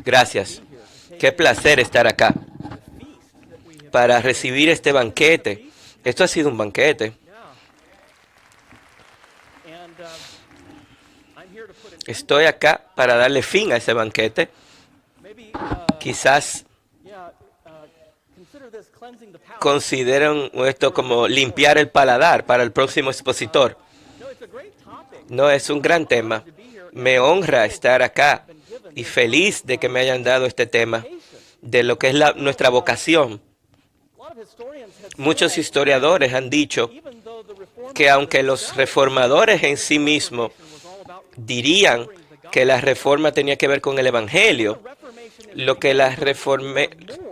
Gracias. Qué placer estar acá para recibir este banquete. Esto ha sido un banquete. Estoy acá para darle fin a ese banquete. Quizás consideren esto como limpiar el paladar para el próximo expositor. No, es un gran tema. Me honra estar acá y feliz de que me hayan dado este tema de lo que es nuestra vocación. Muchos historiadores han dicho que aunque los reformadores en sí mismos dirían que la reforma tenía que ver con el Evangelio,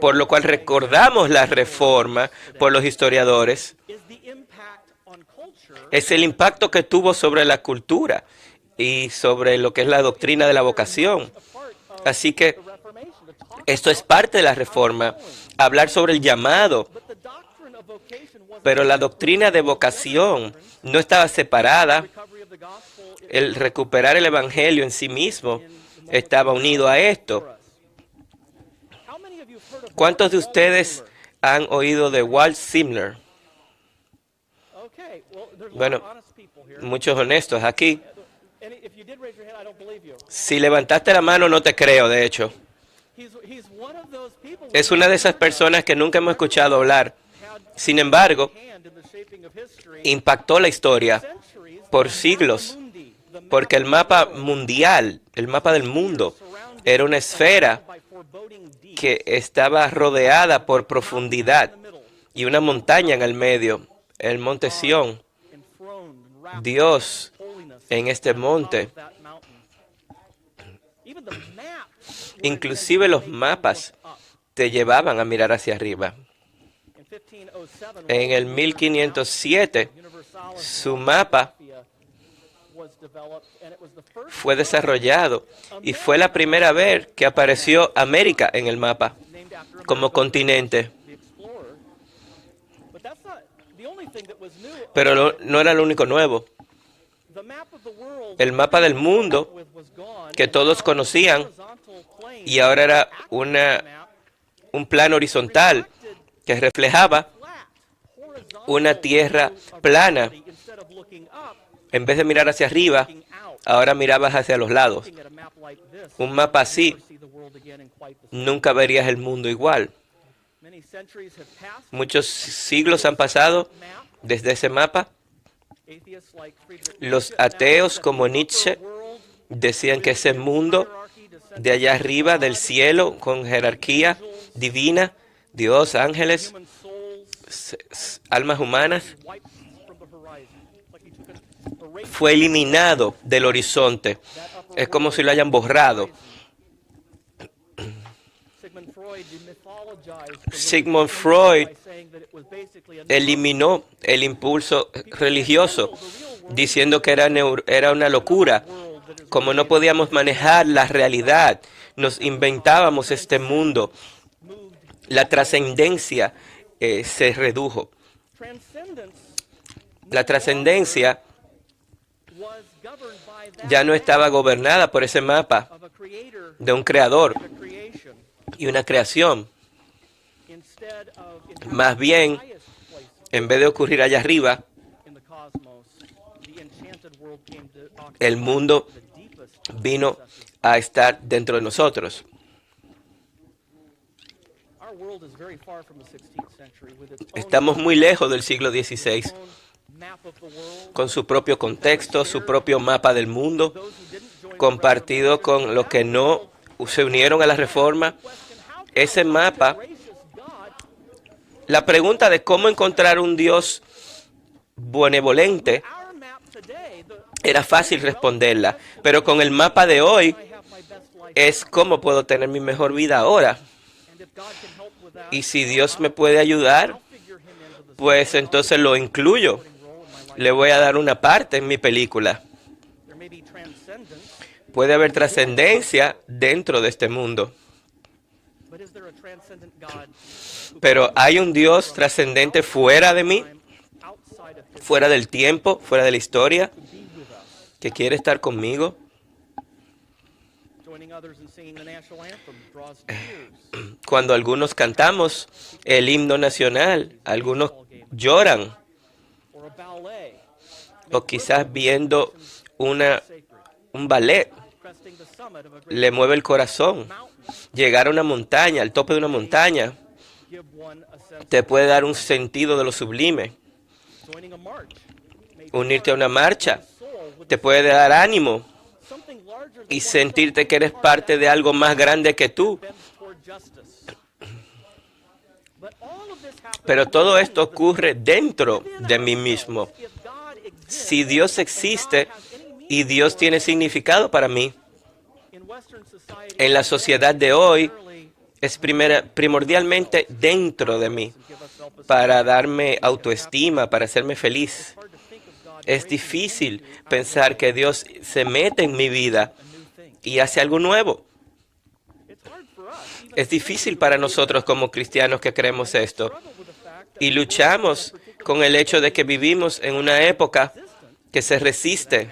por lo cual recordamos la reforma por los historiadores, es el impacto que tuvo sobre la cultura y sobre lo que es la doctrina de la vocación. Así que esto es parte de la reforma, hablar sobre el llamado, pero la doctrina de vocación no estaba separada. El recuperar el Evangelio en sí mismo estaba unido a esto. ¿Cuántos de ustedes han oído de Walt Simler? Bueno, muchos honestos aquí. Si levantaste la mano, no te creo, de hecho. Es una de esas personas que nunca hemos escuchado hablar. Sin embargo, impactó la historia por siglos, porque el mapa mundial, el mapa del mundo, era una esfera que estaba rodeada por profundidad y una montaña en el medio, el monte Sión. Dios en este monte. Inclusive los mapas te llevaban a mirar hacia arriba. En el 1507, su mapa fue desarrollado y fue la primera vez que apareció América en el mapa como continente. Pero no era lo único nuevo. El mapa del mundo que todos conocían y ahora era un plano horizontal que reflejaba una tierra plana. En vez de mirar hacia arriba, ahora mirabas hacia los lados. Un mapa así, nunca verías el mundo igual. Muchos siglos han pasado desde ese mapa. Los ateos como Nietzsche decían que ese mundo de allá arriba del cielo con jerarquía divina, Dios, ángeles, almas humanas, fue eliminado del horizonte. Es como si lo hayan borrado. Sigmund Freud eliminó el impulso religioso, diciendo que era una locura. Como no podíamos manejar la realidad, nos inventábamos este mundo. La trascendencia se redujo. La trascendencia ya no estaba gobernada por ese mapa de un creador y una creación. Más bien, en vez de ocurrir allá arriba, el mundo vino a estar dentro de nosotros. Estamos muy lejos del siglo XVI, con su propio contexto, su propio mapa del mundo, compartido con los que no se unieron a la reforma. Ese mapa, la pregunta de cómo encontrar un Dios benevolente, era fácil responderla, pero con el mapa de hoy es cómo puedo tener mi mejor vida ahora. Y si Dios me puede ayudar, pues entonces lo incluyo. Le voy a dar una parte en mi película. Puede haber trascendencia dentro de este mundo. Pero ¿hay un Dios trascendente fuera de mí? Fuera del tiempo, fuera de la historia, que quiere estar conmigo. Cuando algunos cantamos el himno nacional, algunos lloran, o quizás viendo un ballet le mueve el corazón. Llegar a una montaña, al tope de una montaña, te puede dar un sentido de lo sublime. Unirte a una marcha te puede dar ánimo y sentirte que eres parte de algo más grande que tú. Pero todo esto ocurre dentro de mí mismo. Si Dios existe y Dios tiene significado para mí, en la sociedad de hoy es primordialmente dentro de mí, para darme autoestima, para hacerme feliz. Es difícil pensar que Dios se mete en mi vida y hace algo nuevo. Es difícil para nosotros como cristianos que creemos esto. Y luchamos con el hecho de que vivimos en una época que se resiste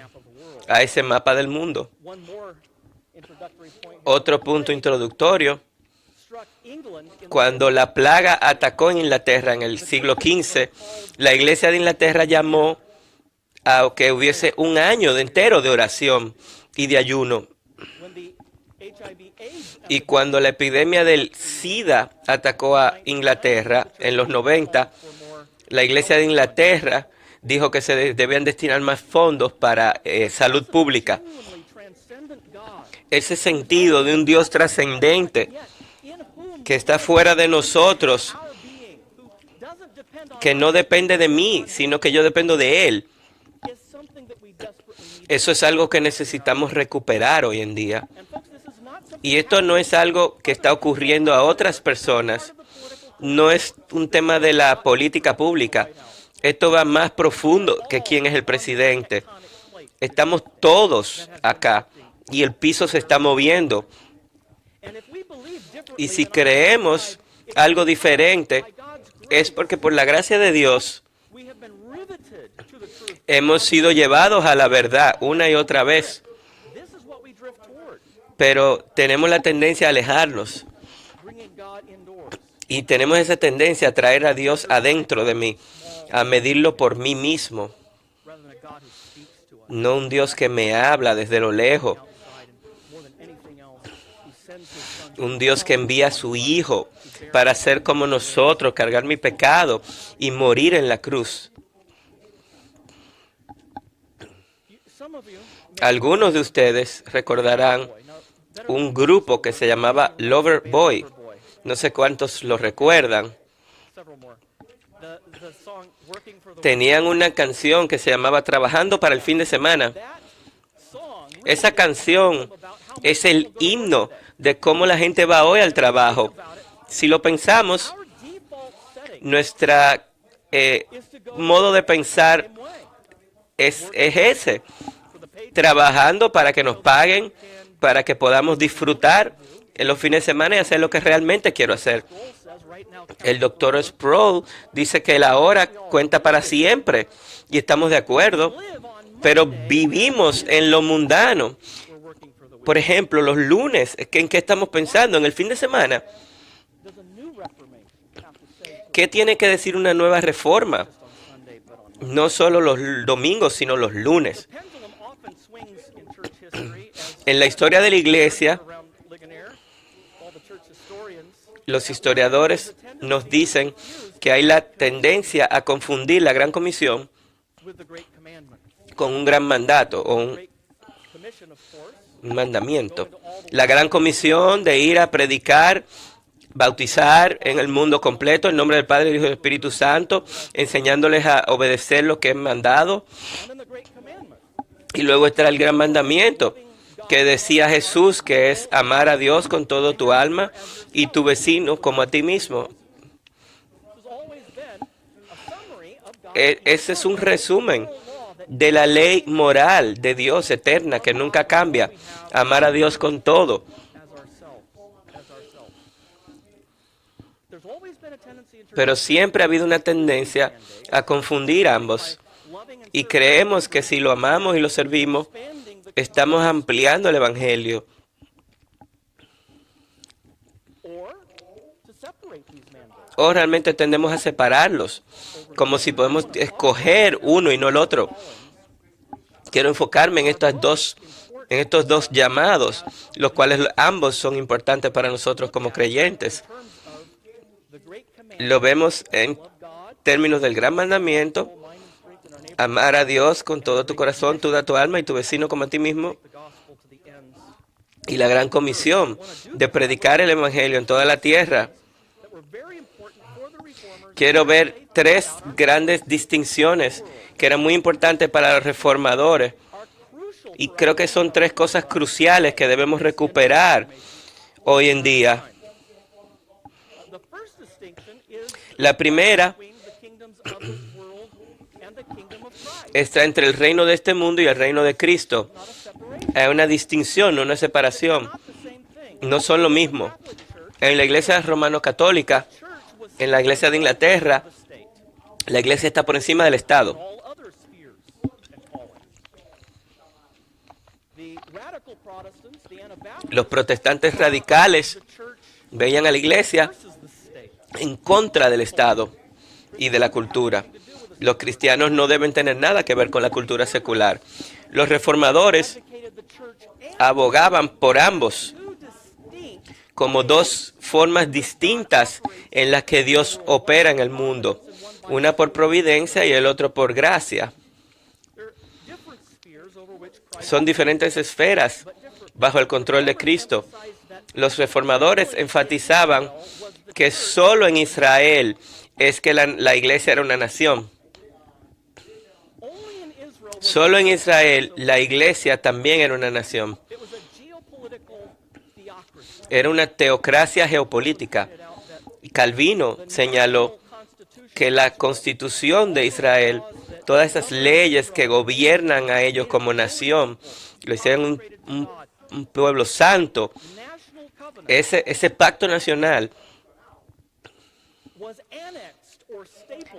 a ese mapa del mundo. Otro punto introductorio: cuando la plaga atacó en Inglaterra en el siglo XV, la Iglesia de Inglaterra llamó a que hubiese un año entero de oración y de ayuno. Y cuando la epidemia del SIDA atacó a Inglaterra en los 90, la Iglesia de Inglaterra dijo que se debían destinar más fondos para salud pública. Ese sentido de un Dios trascendente que está fuera de nosotros, que no depende de mí, sino que yo dependo de Él. Eso es algo que necesitamos recuperar hoy en día. Y esto no es algo que está ocurriendo a otras personas. No es un tema de la política pública. Esto va más profundo que quién es el presidente. Estamos todos acá y el piso se está moviendo. Y si creemos algo diferente, es porque por la gracia de Dios hemos sido llevados a la verdad una y otra vez. Pero tenemos la tendencia a alejarnos. Y tenemos esa tendencia a traer a Dios adentro de mí, a medirlo por mí mismo. No un Dios que me habla desde lo lejos. Un Dios que envía a su Hijo para ser como nosotros, cargar mi pecado y morir en la cruz. Algunos de ustedes recordarán un grupo que se llamaba Loverboy. No sé cuántos lo recuerdan. Tenían una canción que se llamaba Trabajando para el fin de semana. Esa canción es el himno de cómo la gente va hoy al trabajo. Si lo pensamos, nuestro modo de pensar es ese. Trabajando para que nos paguen, para que podamos disfrutar en los fines de semana y hacer lo que realmente quiero hacer. El doctor Sproul dice que la hora cuenta para siempre y estamos de acuerdo, pero vivimos en lo mundano. Por ejemplo, los lunes, ¿en qué estamos pensando? ¿En el fin de semana? ¿Qué tiene que decir una nueva reforma? No solo los domingos, sino los lunes. En la historia de la Iglesia, los historiadores nos dicen que hay la tendencia a confundir la Gran Comisión con un gran mandato o un mandamiento. La Gran Comisión de ir a predicar, bautizar en el mundo completo en nombre del Padre, del Hijo y del Espíritu Santo, enseñándoles a obedecer lo que es mandado. Y luego está el gran mandamiento que decía Jesús, que es amar a Dios con todo tu alma y tu vecino como a ti mismo. Ese es un resumen de la ley moral de Dios eterna que nunca cambia. Amar a Dios con todo. Pero siempre ha habido una tendencia a confundir ambos. Y creemos que si lo amamos y lo servimos, estamos ampliando el Evangelio. O realmente tendemos a separarlos, como si podemos escoger uno y no el otro. Quiero enfocarme en estos dos llamados, los cuales ambos son importantes para nosotros como creyentes. Lo vemos en términos del gran mandamiento: amar a Dios con todo tu corazón, toda tu alma y tu vecino como a ti mismo. Y la gran comisión de predicar el evangelio en toda la tierra. Quiero ver tres grandes distinciones que eran muy importantes para los reformadores. Y creo que son tres cosas cruciales que debemos recuperar hoy en día. La primera está entre el reino de este mundo y el reino de Cristo. Hay una distinción, no una separación. No son lo mismo. En la iglesia romano-católica, en la iglesia de Inglaterra, la iglesia está por encima del Estado. Los protestantes radicales veían a la iglesia en contra del Estado y de la cultura. Los cristianos no deben tener nada que ver con la cultura secular. Los reformadores abogaban por ambos como dos formas distintas en las que Dios opera en el mundo. Una por providencia y el otro por gracia. Son diferentes esferas bajo el control de Cristo. Los reformadores enfatizaban que solo en Israel es que la iglesia era una nación. Solo en Israel la iglesia también era una nación. Era una teocracia geopolítica. Calvino señaló que la constitución de Israel, todas esas leyes que gobiernan a ellos como nación, lo hicieron un pueblo santo. Ese pacto nacional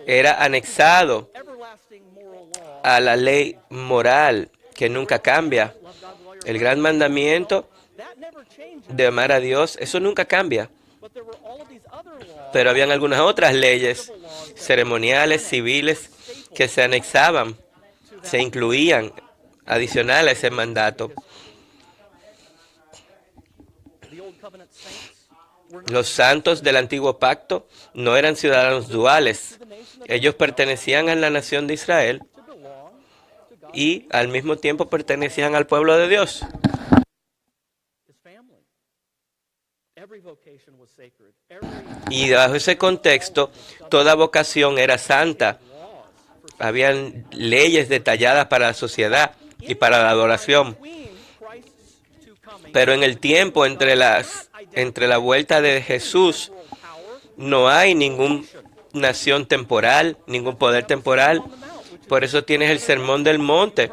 era anexado a la ley moral que nunca cambia. El gran mandamiento de amar a Dios, eso nunca cambia. Pero habían algunas otras leyes ceremoniales, civiles, que se anexaban, se incluían adicional a ese mandato. Los santos del antiguo pacto no eran ciudadanos duales. Ellos pertenecían a la nación de Israel y al mismo tiempo pertenecían al pueblo de Dios. Y bajo ese contexto, toda vocación era santa. Habían leyes detalladas para la sociedad y para la adoración. Pero en el tiempo entre la vuelta de Jesús, no hay ninguna nación temporal, ningún poder temporal. Por eso tienes el Sermón del Monte,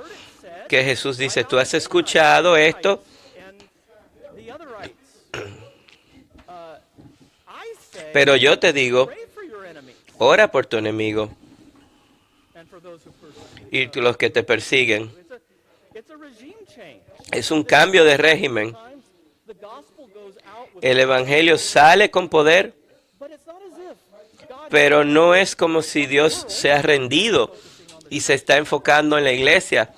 que Jesús dice: tú has escuchado esto, pero yo te digo, ora por tu enemigo y los que te persiguen. Es un cambio de régimen. El evangelio sale con poder, pero no es como si Dios se ha rendido y se está enfocando en la iglesia.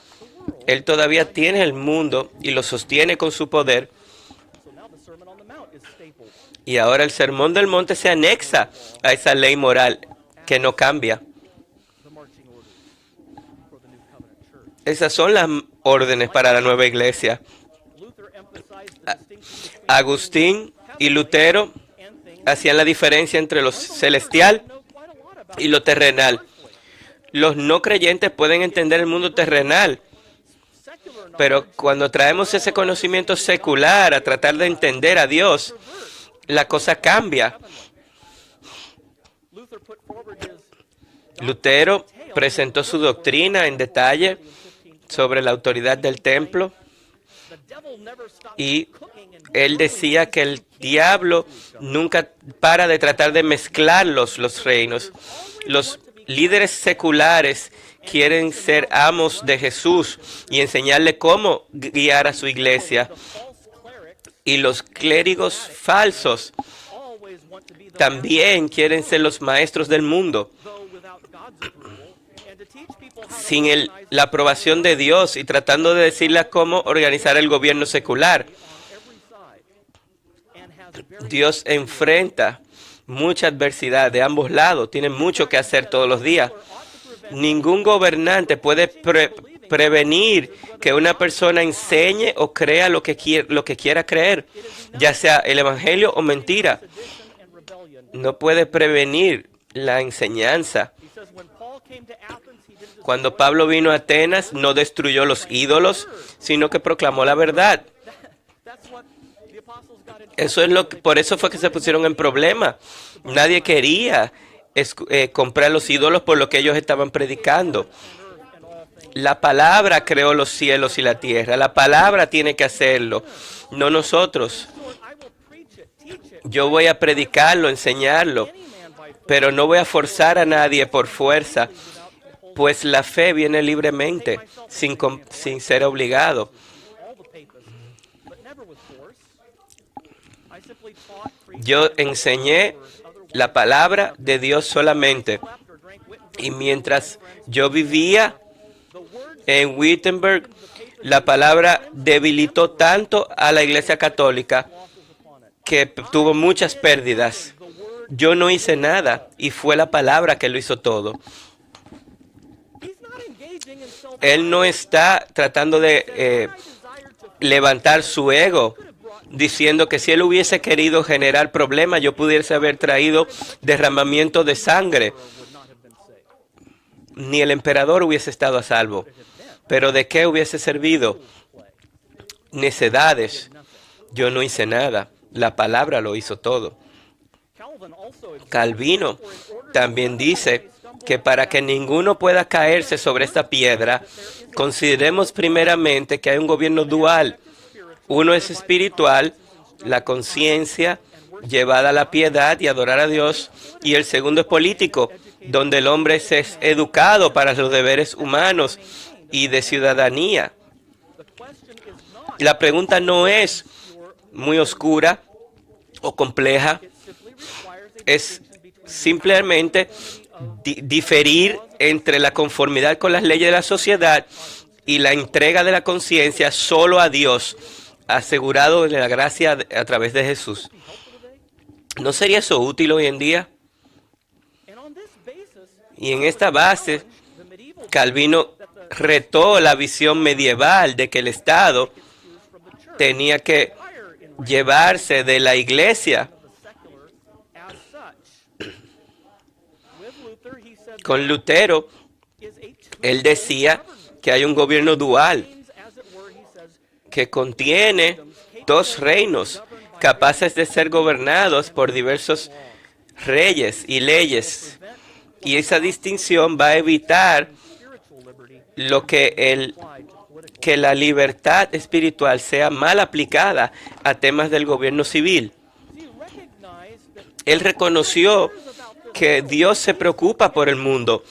Él todavía tiene el mundo y lo sostiene con su poder. Y ahora el Sermón del Monte se anexa a esa ley moral que no cambia. Esas son las órdenes para la nueva iglesia. Agustín y Lutero hacían la diferencia entre lo celestial y lo terrenal. Los no creyentes pueden entender el mundo terrenal, pero cuando traemos ese conocimiento secular a tratar de entender a Dios, la cosa cambia. Lutero presentó su doctrina en detalle sobre la autoridad del templo y él decía que el diablo nunca para de tratar de mezclar los reinos. Los líderes seculares quieren ser amos de Jesús y enseñarle cómo guiar a su iglesia. Y los clérigos falsos también quieren ser los maestros del mundo. Sin la aprobación de Dios y tratando de decirle cómo organizar el gobierno secular. Dios enfrenta mucha adversidad de ambos lados. Tienen mucho que hacer todos los días. Ningún gobernante puede prevenir que una persona enseñe o crea lo que quiera creer, ya sea el evangelio o mentira. No puede prevenir la enseñanza. Cuando Pablo vino a Atenas, no destruyó los ídolos, sino que proclamó la verdad. Por eso fue que se pusieron en problema. Nadie quería comprar los ídolos por lo que ellos estaban predicando. La palabra creó los cielos y la tierra. La palabra tiene que hacerlo, no nosotros. Yo voy a predicarlo, enseñarlo, pero no voy a forzar a nadie por fuerza, pues la fe viene libremente, sin ser obligado. Yo enseñé la palabra de Dios solamente. Y mientras yo vivía en Wittenberg, la palabra debilitó tanto a la Iglesia Católica que tuvo muchas pérdidas. Yo no hice nada y fue la palabra que lo hizo todo. Él no está tratando de levantar su ego, diciendo que si él hubiese querido generar problemas, yo pudiese haber traído derramamiento de sangre. Ni el emperador hubiese estado a salvo. ¿Pero de qué hubiese servido? Necedades. Yo no hice nada. La palabra lo hizo todo. Calvino también dice que para que ninguno pueda caerse sobre esta piedra, consideremos primeramente que hay un gobierno dual. Uno es espiritual, la conciencia llevada a la piedad y adorar a Dios, y el segundo es político, donde el hombre es educado para los deberes humanos y de ciudadanía. La pregunta no es muy oscura o compleja, es simplemente diferir entre la conformidad con las leyes de la sociedad y la entrega de la conciencia solo a Dios, asegurado de la gracia a través de Jesús. ¿No sería eso útil hoy en día? Y en esta base, Calvino retó la visión medieval de que el Estado tenía que llevarse de la iglesia. Con Lutero, él decía que hay un gobierno dual que contiene dos reinos capaces de ser gobernados por diversos reyes y leyes. Y esa distinción va a evitar que la libertad espiritual sea mal aplicada a temas del gobierno civil. Él reconoció que Dios se preocupa por el mundo.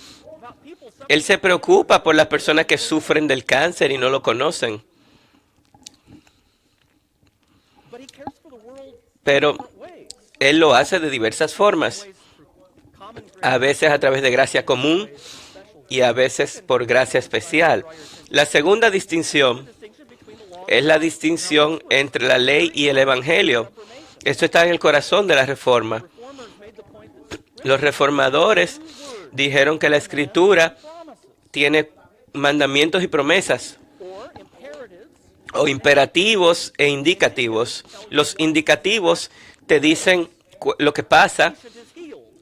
Él se preocupa por las personas que sufren del cáncer y no lo conocen. Pero Él lo hace de diversas formas. A veces a través de gracia común y a veces por gracia especial. La segunda distinción es la distinción entre la ley y el evangelio. Esto está en el corazón de la reforma. Los reformadores dijeron que la escritura tiene mandamientos y promesas, o imperativos e indicativos. Los indicativos te dicen lo que pasa.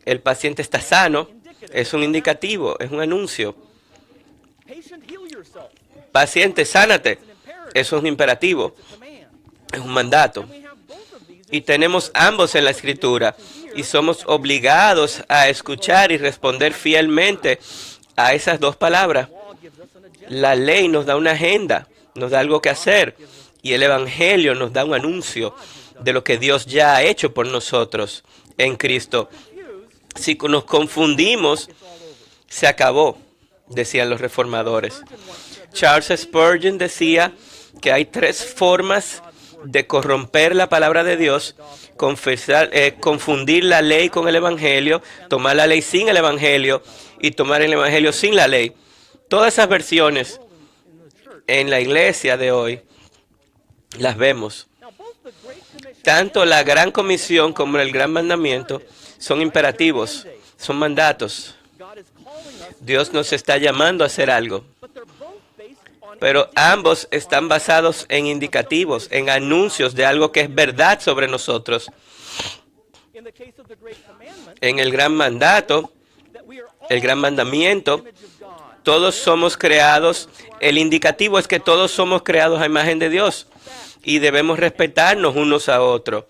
El paciente está sano, es un indicativo, es un anuncio. Paciente, sánate, eso es un imperativo, es un mandato. Y tenemos ambos en la escritura y somos obligados a escuchar y responder fielmente a esas dos palabras. La ley nos da una agenda, nos da algo que hacer, y el evangelio nos da un anuncio de lo que Dios ya ha hecho por nosotros en Cristo. Si nos confundimos, se acabó, decían los reformadores. Charles Spurgeon decía que hay tres formas de corromper la palabra de Dios, confundir la ley con el Evangelio, tomar la ley sin el Evangelio y tomar el Evangelio sin la ley. Todas esas versiones en la iglesia de hoy las vemos. Tanto la Gran Comisión como el Gran Mandamiento son imperativos, son mandatos. Dios nos está llamando a hacer algo. Pero ambos están basados en indicativos, en anuncios de algo que es verdad sobre nosotros. En el gran mandato, el gran mandamiento, todos somos creados. El indicativo es que todos somos creados a imagen de Dios y debemos respetarnos unos a otros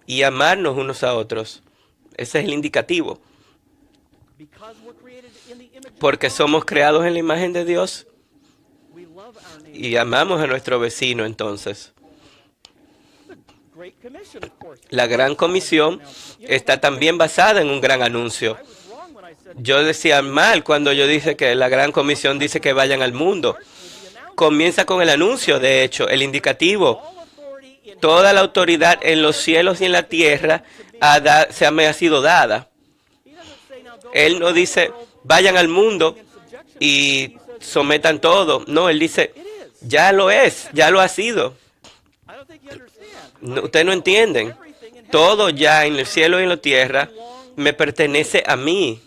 y amarnos unos a otros. Ese es el indicativo. Porque somos creados en la imagen de Dios y amamos a nuestro vecino, entonces. La Gran Comisión está también basada en un gran anuncio. Yo decía mal cuando yo dije que la Gran Comisión dice que vayan al mundo. Comienza con el anuncio, de hecho, el indicativo. Toda la autoridad en los cielos y en la tierra me ha sido dada. Él no dice, vayan al mundo y sometan todo. No, él dice, ya lo es, ya lo ha sido. No, ustedes no entienden. Todo ya en el cielo y en la tierra me pertenece a mí.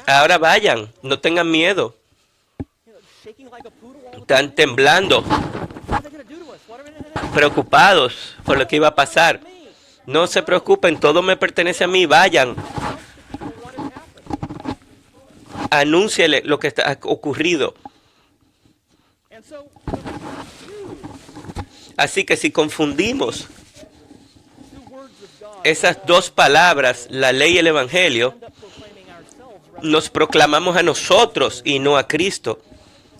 Ahora vayan, no tengan miedo. Están temblando, preocupados por lo que iba a pasar. No se preocupen, todo me pertenece a mí, vayan. Anúnciele lo que está ocurrido. Así que si confundimos esas dos palabras, la ley y el Evangelio, nos proclamamos a nosotros y no a Cristo.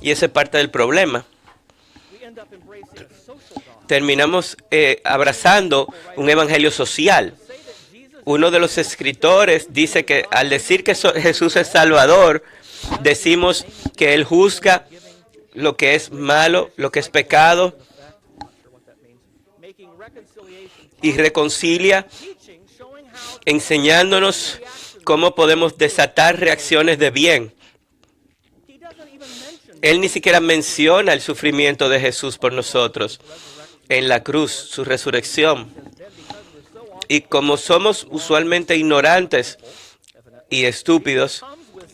Y esa es parte del problema. Terminamos abrazando un evangelio social. Uno de los escritores dice que al decir que Jesús es Salvador, decimos que Él juzga lo que es malo, lo que es pecado, y reconcilia, enseñándonos cómo podemos desatar reacciones de bien. Él ni siquiera menciona el sufrimiento de Jesús por nosotros en la cruz, su resurrección. Y como somos usualmente ignorantes y estúpidos,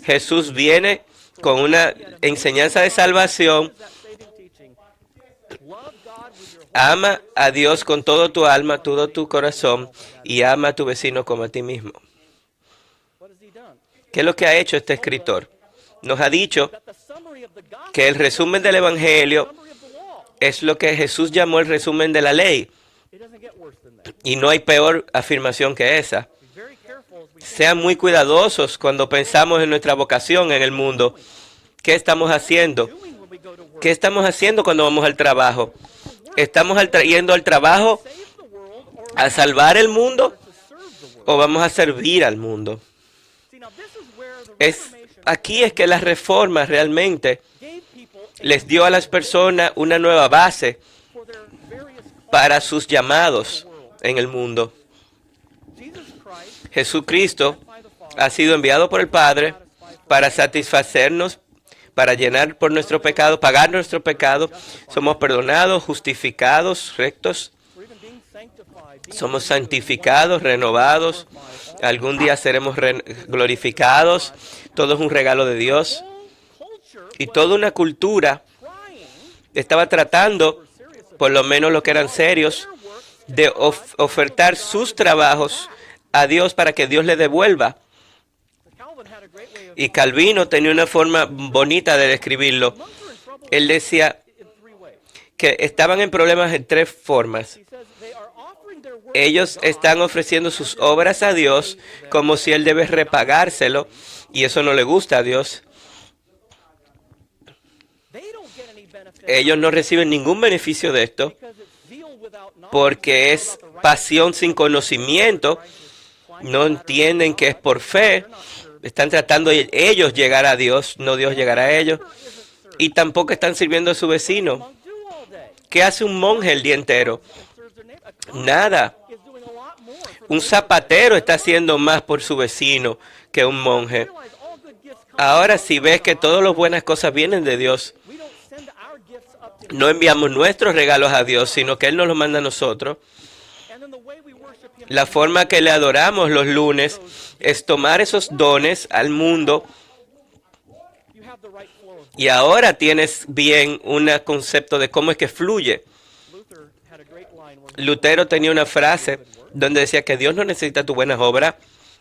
Jesús viene con una enseñanza de salvación. Ama a Dios con todo tu alma, todo tu corazón, y ama a tu vecino como a ti mismo. ¿Qué es lo que ha hecho este escritor? Nos ha dicho que el resumen del Evangelio es lo que Jesús llamó el resumen de la ley. Y no hay peor afirmación que esa. Sean muy cuidadosos cuando pensamos en nuestra vocación en el mundo. ¿Qué estamos haciendo? ¿Qué estamos haciendo cuando vamos al trabajo? ¿Estamos yendo al trabajo a salvar el mundo o vamos a servir al mundo? Aquí es que la reforma realmente les dio a las personas una nueva base para sus llamados en el mundo. Jesucristo ha sido enviado por el Padre para satisfacernos, para llenar por nuestro pecado, pagar nuestro pecado. Somos perdonados, justificados, rectos. Somos santificados, renovados. Algún día seremos glorificados. Todo es un regalo de Dios. Y toda una cultura estaba tratando, por lo menos los que eran serios, de ofertar sus trabajos a Dios para que Dios le devuelva. Y Calvino tenía una forma bonita de describirlo. Él decía que estaban en problemas en tres formas. Ellos están ofreciendo sus obras a Dios como si Él debe repagárselo, y eso no le gusta a Dios. Ellos no reciben ningún beneficio de esto porque es pasión sin conocimiento. No entienden que es por fe. Están tratando de ellos llegar a Dios, no Dios llegar a ellos. y tampoco están sirviendo a su vecino. ¿Qué hace un monje el día entero? Nada. Un zapatero está haciendo más por su vecino que un monje. Ahora, si ves que todas las buenas cosas vienen de Dios, no enviamos nuestros regalos a Dios, sino que Él nos los manda a nosotros. La forma que le adoramos los lunes es tomar esos dones al mundo. Y ahora tienes bien un concepto de cómo es que fluye. Lutero tenía una frase donde decía que Dios no necesita tu buenas obras,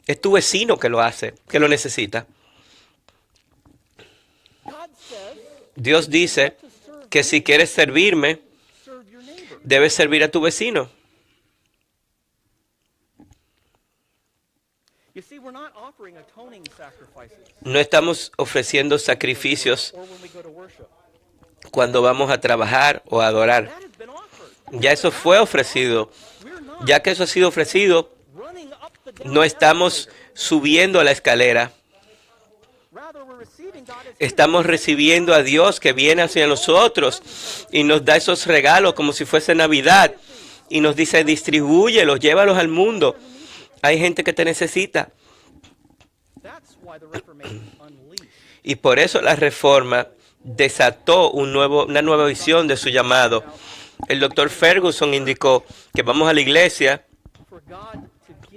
es tu vecino que lo hace, que lo necesita. Dios dice que si quieres servirme, debes servir a tu vecino. No estamos ofreciendo sacrificios cuando vamos a trabajar o a adorar. Ya eso fue ofrecido. Ya que eso ha sido ofrecido, no estamos subiendo a la escalera. Estamos recibiendo a Dios que viene hacia nosotros y nos da esos regalos como si fuese Navidad. Y nos dice, distribúyelos, llévalos al mundo. Hay gente que te necesita. Y por eso la Reforma desató una nueva visión de su llamado. El doctor Ferguson indicó que vamos a la iglesia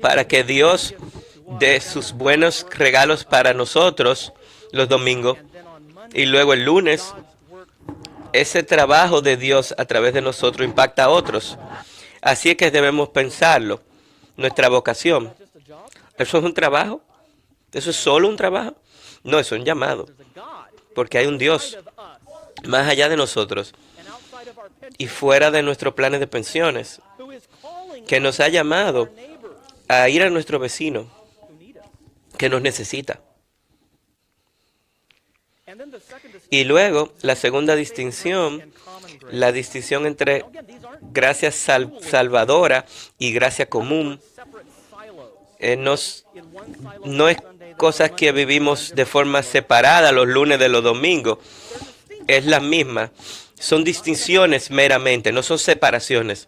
para que Dios dé sus buenos regalos para nosotros los domingos. Y luego el lunes, ese trabajo de Dios a través de nosotros impacta a otros. Así es que debemos pensarlo. Nuestra vocación. ¿Eso es un trabajo? ¿Eso es solo un trabajo? No, eso es un llamado. Porque hay un Dios más allá de nosotros y fuera de nuestros planes de pensiones que nos ha llamado a ir a nuestro vecino que nos necesita. Y luego, la segunda distinción, la distinción entre gracia salvadora y gracia común, no es cosas que vivimos de forma separada los lunes de los domingos. Es la misma. Son distinciones meramente, no son separaciones.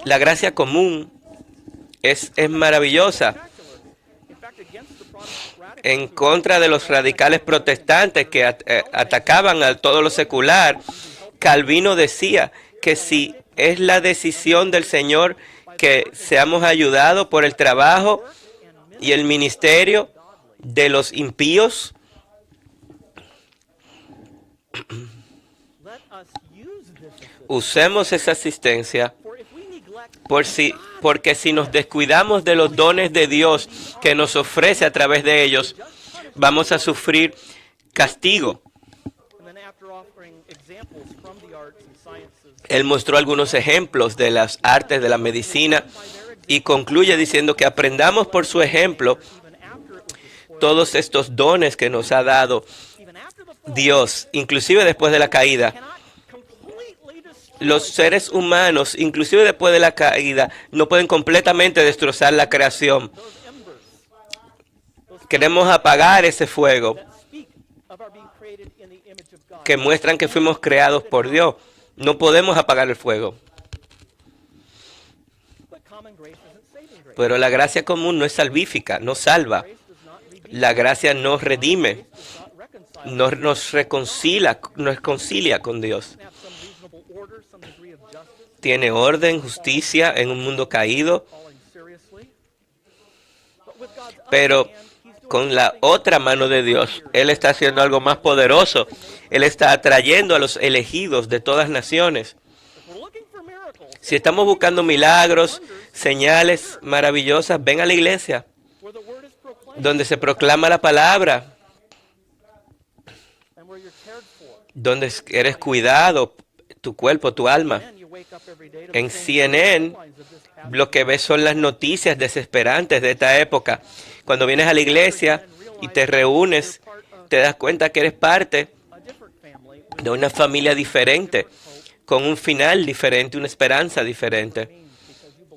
La gracia común es maravillosa. En contra de los radicales protestantes que atacaban a todo lo secular, Calvino decía que si es la decisión del Señor que seamos ayudados por el trabajo y el ministerio de los impíos, usemos esa asistencia porque si nos descuidamos de los dones de Dios que nos ofrece a través de ellos, vamos a sufrir castigo. Él mostró algunos ejemplos de las artes de la medicina y concluye diciendo que aprendamos por su ejemplo todos estos dones que nos ha dado Dios, inclusive después de la caída. Los seres humanos, inclusive después de la caída, no pueden completamente destrozar la creación. Queremos apagar ese fuego que muestran que fuimos creados por Dios. No podemos apagar el fuego. Pero la gracia común no es salvífica, no salva. La gracia nos redime, nos reconcilia con Dios. Tiene orden, justicia en un mundo caído. Pero con la otra mano de Dios, Él está haciendo algo más poderoso. Él está atrayendo a los elegidos de todas naciones. Si estamos buscando milagros, señales maravillosas, ven a la iglesia, donde se proclama la palabra, donde eres cuidado, tu cuerpo, tu alma. En CNN, lo que ves son las noticias desesperantes de esta época. Cuando vienes a la iglesia y te reúnes, te das cuenta que eres parte de una familia diferente, con un final diferente, una esperanza diferente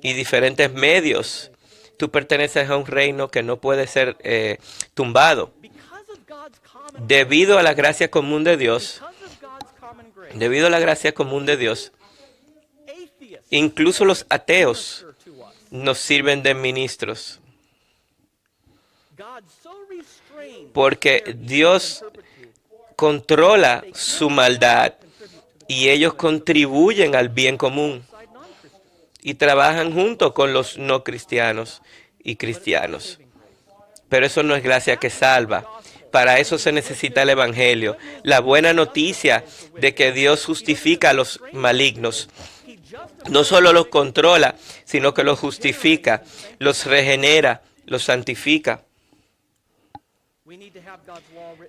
y diferentes medios. Tú perteneces a un reino que no puede ser tumbado. Debido a la gracia común de Dios, debido a la gracia común de Dios, incluso los ateos nos sirven de ministros. Porque Dios controla su maldad y ellos contribuyen al bien común y trabajan junto con los no cristianos y cristianos. Pero eso no es gracia que salva. Para eso se necesita el Evangelio, la buena noticia de que Dios justifica a los malignos. No solo los controla, sino que los justifica, los regenera, los santifica.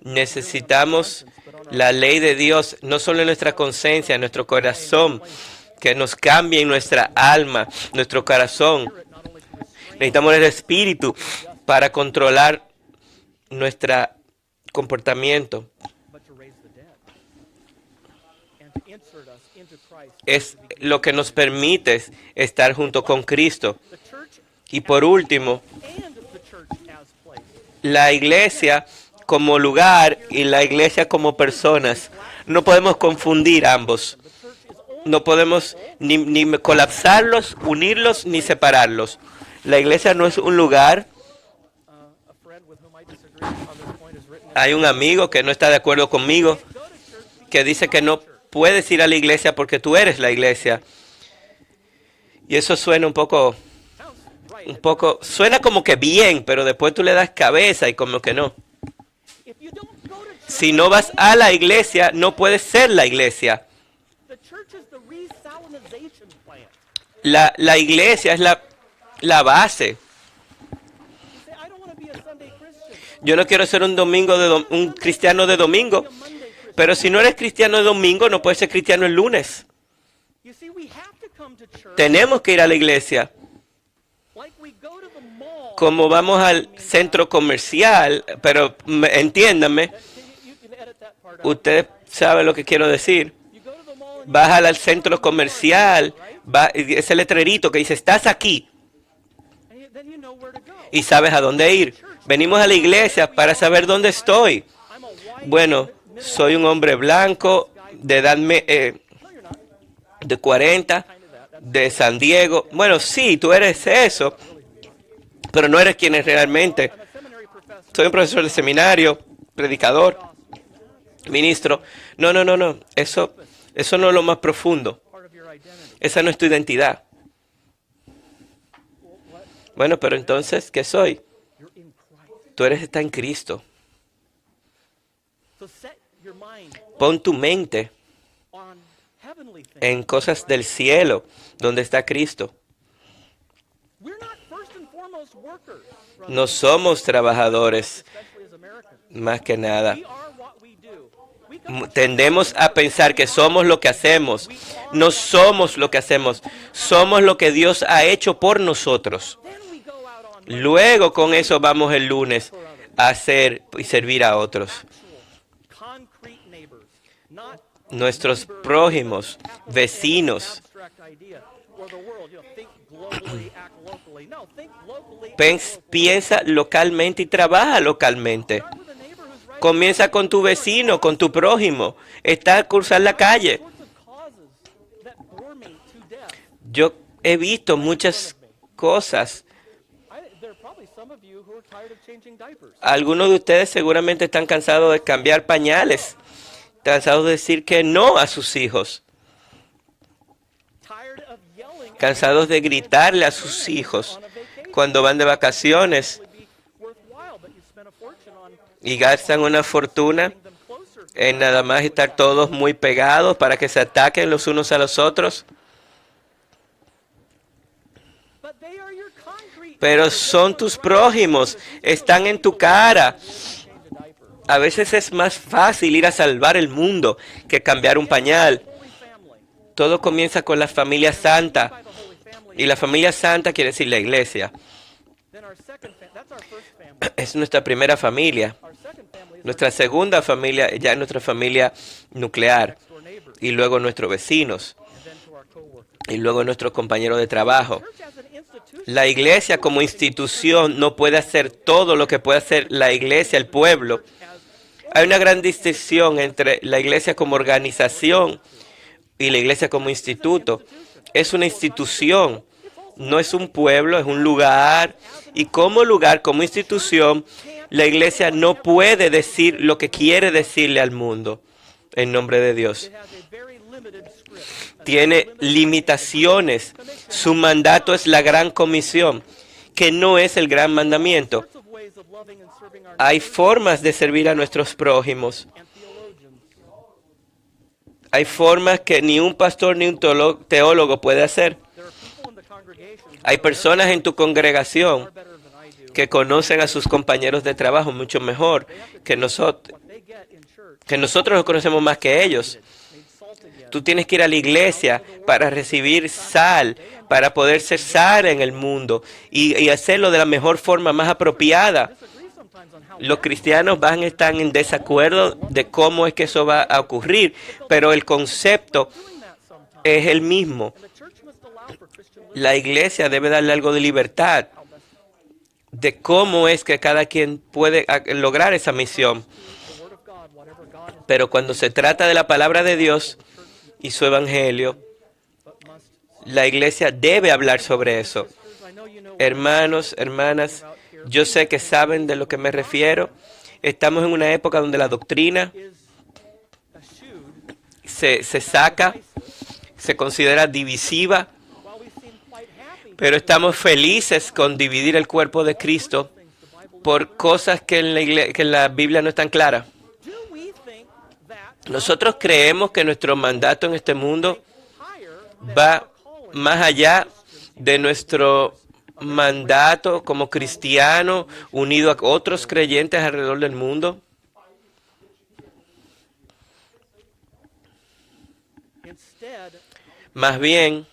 Necesitamos la ley de Dios, no solo en nuestra conciencia, en nuestro corazón, que nos cambie en nuestra alma, nuestro corazón. Necesitamos el Espíritu para controlar nuestro comportamiento. Es lo que nos permite estar junto con Cristo. Y por último, la iglesia como lugar y la iglesia como personas. No podemos confundir ambos. No podemos ni colapsarlos, unirlos, ni separarlos. La iglesia no es un lugar. Hay un amigo que no está de acuerdo conmigo, que dice que no puedes ir a la iglesia porque tú eres la iglesia. Y eso suena un poco, suena como que bien, pero después tú le das cabeza y como que no. Si no vas a la iglesia, no puedes ser la iglesia. La iglesia es la base. Yo no quiero ser un cristiano de domingo, pero si no eres cristiano de domingo, no puedes ser cristiano el lunes. Tenemos que ir a la iglesia. Como vamos al centro comercial, pero entiéndanme, usted sabe lo que quiero decir. Vas al centro comercial, ese letrerito que dice, estás aquí, y sabes a dónde ir. Venimos a la iglesia para saber dónde estoy. Bueno, soy un hombre blanco, de edad de 40, de San Diego. Bueno, sí, tú eres eso, pero no eres quien es realmente. Soy un profesor de seminario, predicador, ministro. No. Eso no es lo más profundo. Esa no es tu identidad. Bueno, pero entonces, ¿qué soy? Tú está en Cristo. Pon tu mente en cosas del cielo, donde está Cristo. No somos trabajadores, más que nada. Tendemos a pensar que somos lo que hacemos. No somos lo que hacemos. Somos lo que Dios ha hecho por nosotros. Luego con eso vamos el lunes a hacer y servir a otros. Nuestros prójimos, vecinos. Piensa localmente y trabaja localmente. Comienza con tu vecino, con tu prójimo. Está a cruzar la calle. Yo he visto muchas cosas. Algunos de ustedes seguramente están cansados de cambiar pañales, cansados de decir que no a sus hijos, cansados de gritarle a sus hijos cuando van de vacaciones y gastan una fortuna en nada más estar todos muy pegados para que se ataquen los unos a los otros. Pero son tus prójimos, están en tu cara. A veces es más fácil ir a salvar el mundo que cambiar un pañal. Todo comienza con la familia santa. Y la familia santa quiere decir la iglesia. Es nuestra primera familia. Nuestra segunda familia ya es nuestra familia nuclear. Y luego nuestros vecinos. Y luego nuestros compañeros de trabajo. La iglesia como institución no puede hacer todo lo que puede hacer la iglesia, el pueblo, Hay una gran distinción entre la iglesia como organización y la iglesia como instituto. Es una institución, no es un pueblo, es un lugar. Y como lugar, como institución, la iglesia no puede decir lo que quiere decirle al mundo en nombre de Dios. Tiene limitaciones. Su mandato es la gran comisión, que no es el gran mandamiento. Hay formas de servir a nuestros prójimos. Hay formas que ni un pastor ni un teólogo puede hacer. Hay personas en tu congregación que conocen a sus compañeros de trabajo mucho mejor que nosotros. Que nosotros los conocemos más que ellos. Tú tienes que ir a la iglesia para recibir sal, para poder ser sal en el mundo y hacerlo de la mejor forma, más apropiada. Los cristianos van a estar en desacuerdo de cómo es que eso va a ocurrir, pero el concepto es el mismo. La iglesia debe darle algo de libertad de cómo es que cada quien puede lograr esa misión. Pero cuando se trata de la palabra de Dios y su evangelio, la iglesia debe hablar sobre eso. Hermanos, hermanas, yo sé que saben de lo que me refiero. Estamos en una época donde la doctrina se saca, se considera divisiva, pero estamos felices con dividir el cuerpo de Cristo por cosas que en la Biblia no están claras. Nosotros creemos que nuestro mandato en este mundo va más allá de nuestro mandato como cristiano unido a otros creyentes alrededor del mundo. Más bien,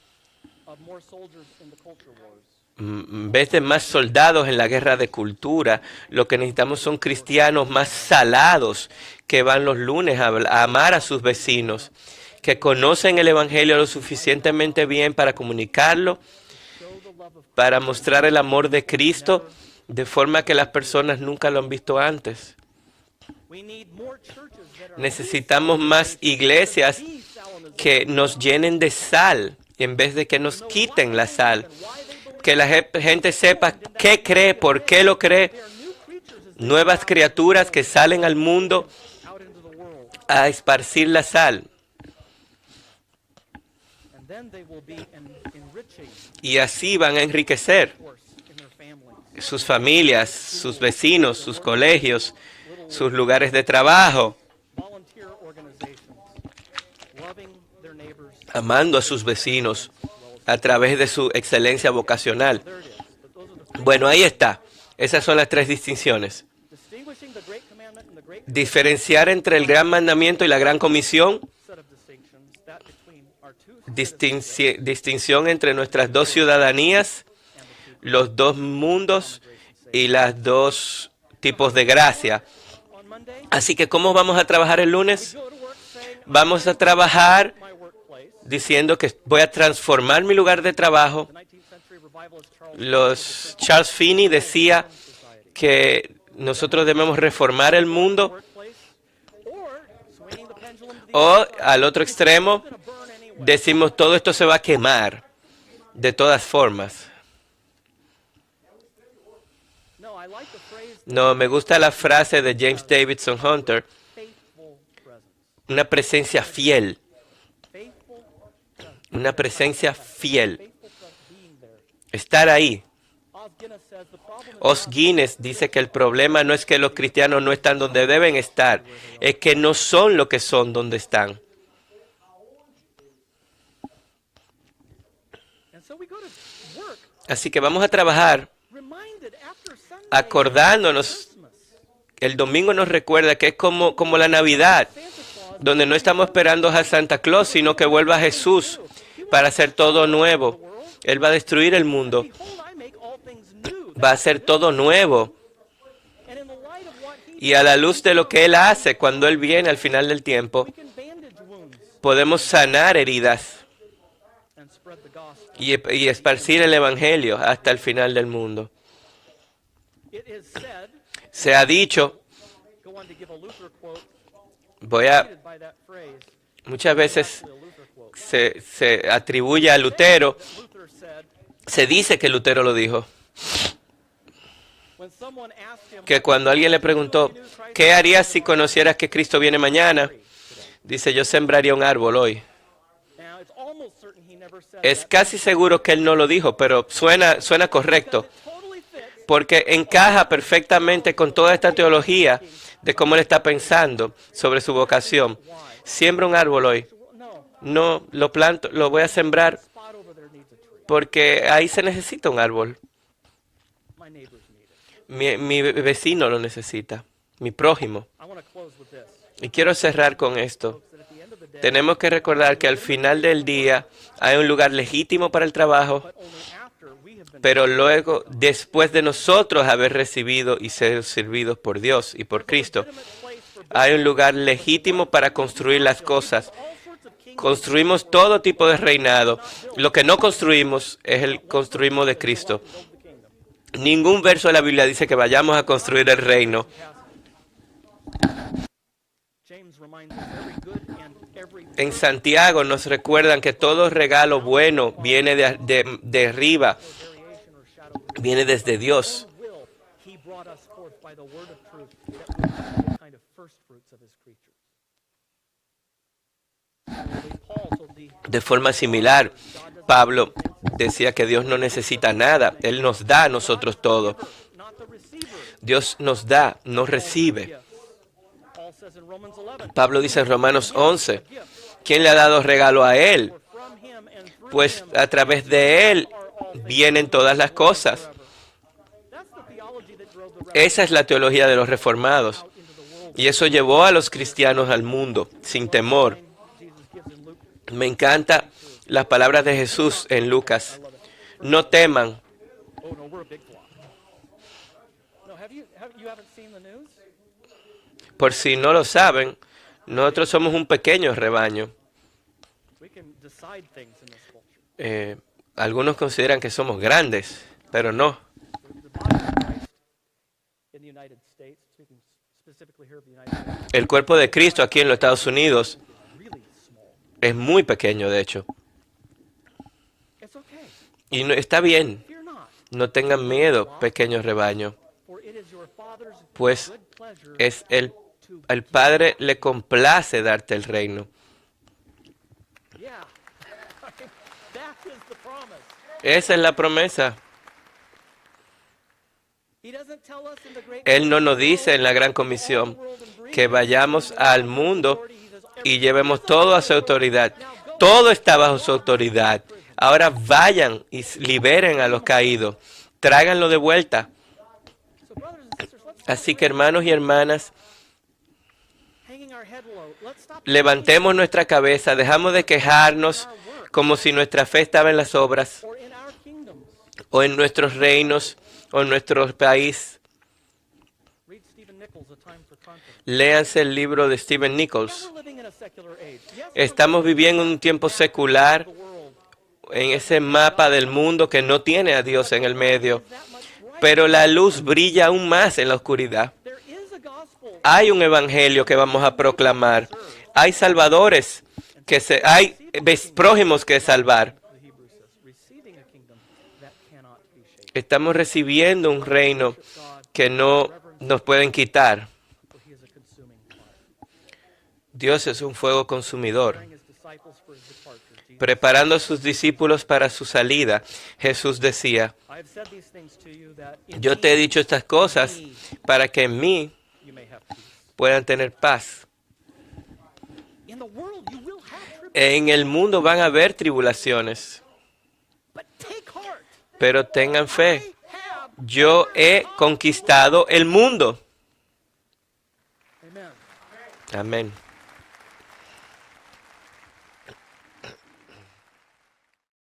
en vez de más soldados en la guerra de cultura, lo que necesitamos son cristianos más salados que van los lunes a amar a sus vecinos, que conocen el evangelio lo suficientemente bien para comunicarlo, para mostrar el amor de Cristo de forma que las personas nunca lo han visto antes. Necesitamos más iglesias que nos llenen de sal en vez de que nos quiten la sal. Que la gente sepa qué cree, por qué lo cree. Nuevas criaturas que salen al mundo a esparcir la sal. Y así van a enriquecer sus familias, sus vecinos, sus colegios, sus lugares de trabajo, amando a sus vecinos a través de su excelencia vocacional. Bueno, ahí está. Esas son las tres distinciones. Diferenciar entre el gran mandamiento y la gran comisión. Distinción entre nuestras dos ciudadanías, los dos mundos y las dos tipos de gracia. Así que, ¿cómo vamos a trabajar el lunes? Vamos a trabajar diciendo que voy a transformar mi lugar de trabajo. Charles Finney decía que nosotros debemos reformar el mundo, o al otro extremo decimos todo esto se va a quemar de todas formas. No, me gusta la frase de James Davidson Hunter, una presencia fiel. Una presencia fiel. Estar ahí. Os Guinness dice que el problema no es que los cristianos no están donde deben estar, es que no son lo que son donde están. Así que vamos a trabajar acordándonos. El domingo nos recuerda que es como la Navidad, donde no estamos esperando a Santa Claus, sino que vuelva Jesús para hacer todo nuevo. Él va a destruir el mundo. Va a hacer todo nuevo. Y a la luz de lo que Él hace cuando Él viene al final del tiempo, podemos sanar heridas y esparcir el Evangelio hasta el final del mundo. Se ha dicho, Muchas veces se atribuye a Lutero, se dice que Lutero lo dijo, que cuando alguien le preguntó, ¿qué harías si conocieras que Cristo viene mañana? Dice, yo sembraría un árbol hoy. Es casi seguro que él no lo dijo, pero suena correcto, porque encaja perfectamente con toda esta teología de cómo él está pensando sobre su vocación. Siembra un árbol hoy. No, lo planto, lo voy a sembrar porque ahí se necesita un árbol. Mi vecino lo necesita, mi prójimo. Y quiero cerrar con esto. Tenemos que recordar que al final del día hay un lugar legítimo para el trabajo, pero luego, después de nosotros haber recibido y ser servidos por Dios y por Cristo, hay un lugar legítimo para construir las cosas. Construimos todo tipo de reinado. Lo que no construimos es el construismo de Cristo. Ningún verso de la Biblia dice que vayamos a construir el reino. En Santiago nos recuerdan que todo regalo bueno viene de arriba, viene desde Dios. De forma similar, Pablo decía que Dios no necesita nada. Él nos da a nosotros todo. Dios nos da, no recibe. Pablo dice en Romanos 11, ¿quién le ha dado regalo a Él? Pues a través de Él vienen todas las cosas. Esa es la teología de los reformados. Y eso llevó a los cristianos al mundo, sin temor. Me encanta las palabras de Jesús en Lucas. No teman. Por si no lo saben, nosotros somos un pequeño rebaño. Algunos consideran que somos grandes, pero no. El cuerpo de Cristo aquí en los Estados Unidos es muy pequeño, de hecho. Y no, está bien. No tengan miedo, pequeño rebaño. Pues es el Padre le complace darte el reino. Esa es la promesa. Él no nos dice en la Gran Comisión que vayamos al mundo y llevemos todo a su autoridad. Todo está bajo su autoridad. Ahora vayan y liberen a los caídos. Tráiganlo de vuelta. Así que, hermanos y hermanas, levantemos nuestra cabeza, dejamos de quejarnos como si nuestra fe estaba en las obras, o en nuestros reinos, o en nuestro país. Léanse el libro de Stephen Nichols. Estamos viviendo en un tiempo secular, en ese mapa del mundo que no tiene a Dios en el medio. Pero la luz brilla aún más en la oscuridad. Hay un evangelio que vamos a proclamar. Hay salvadores, hay prójimos que salvar. Estamos recibiendo un reino que no nos pueden quitar. Dios es un fuego consumidor. Preparando a sus discípulos para su salida, Jesús decía, yo te he dicho estas cosas para que en mí puedan tener paz. En el mundo van a haber tribulaciones, pero tengan fe. Yo he conquistado el mundo. Amén.